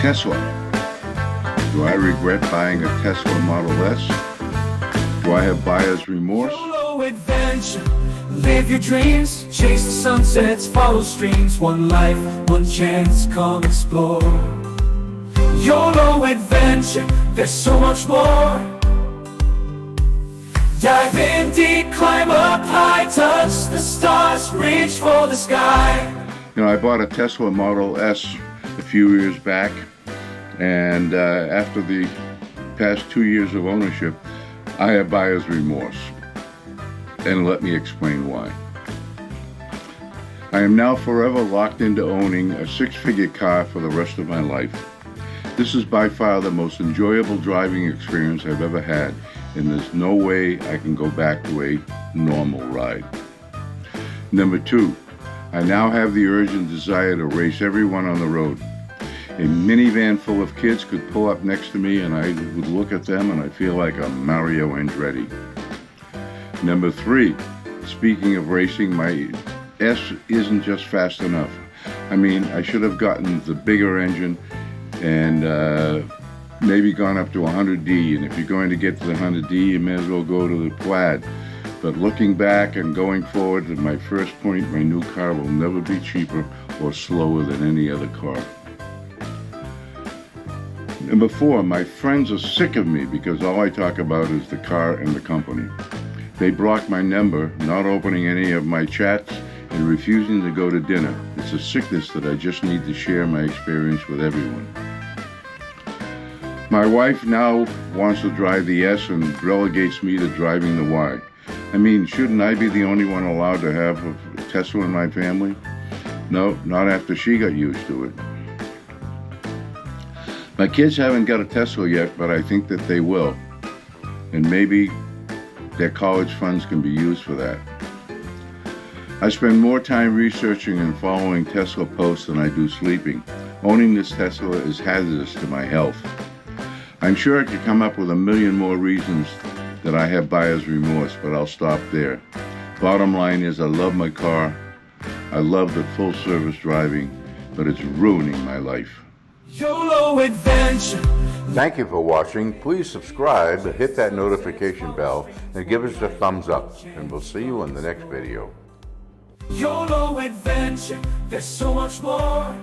Tesla. Do I regret buying a Tesla Model S? Do I have buyer's remorse? YOLO adventure, live your dreams, chase the sunsets, follow streams. One life, one chance, come explore. YOLO adventure, there's so much more. Dive in deep, climb up high, touch the stars, reach for the sky. You know, I bought a Tesla Model S a few years back, and after the past 2 years of ownership, I have buyer's remorse. And let me explain why. I am now forever locked into owning a six-figure car for the rest of my life. This is by far the most enjoyable driving experience I've ever had, and there's no way I can go back to a normal ride. Number two, I now have the urge and desire to race everyone on the road. A minivan full of kids could pull up next to me and I would look at them and I feel like I'm Mario Andretti. Number three, speaking of racing, my S isn't just fast enough. I mean, I should have gotten the bigger engine and maybe gone up to 100D, and if you're going to get to the 100D, you may as well go to the Plaid. But looking back and going forward to my first point, my new car will never be cheaper or slower than any other car. Number four, my friends are sick of me because all I talk about is the car and the company. They block my number, not opening any of my chats, and refusing to go to dinner. It's a sickness that I just need to share my experience with everyone. My wife now wants to drive the S and relegates me to driving the Y. I mean, shouldn't I be the only one allowed to have a Tesla in my family? No, not after she got used to it. My kids haven't got a Tesla yet, but I think that they will. And maybe their college funds can be used for that. I spend more time researching and following Tesla posts than I do sleeping. Owning this Tesla is hazardous to my health. I'm sure I could come up with a million more reasons that I have buyer's remorse, but I'll stop there. Bottom line is I love my car. I love the full service driving, but it's ruining my life. YOLO adventure. Thank you for watching. Please subscribe, hit that notification bell, and give us a thumbs up. And we'll see you in the next video. YOLO adventure, there's so much more.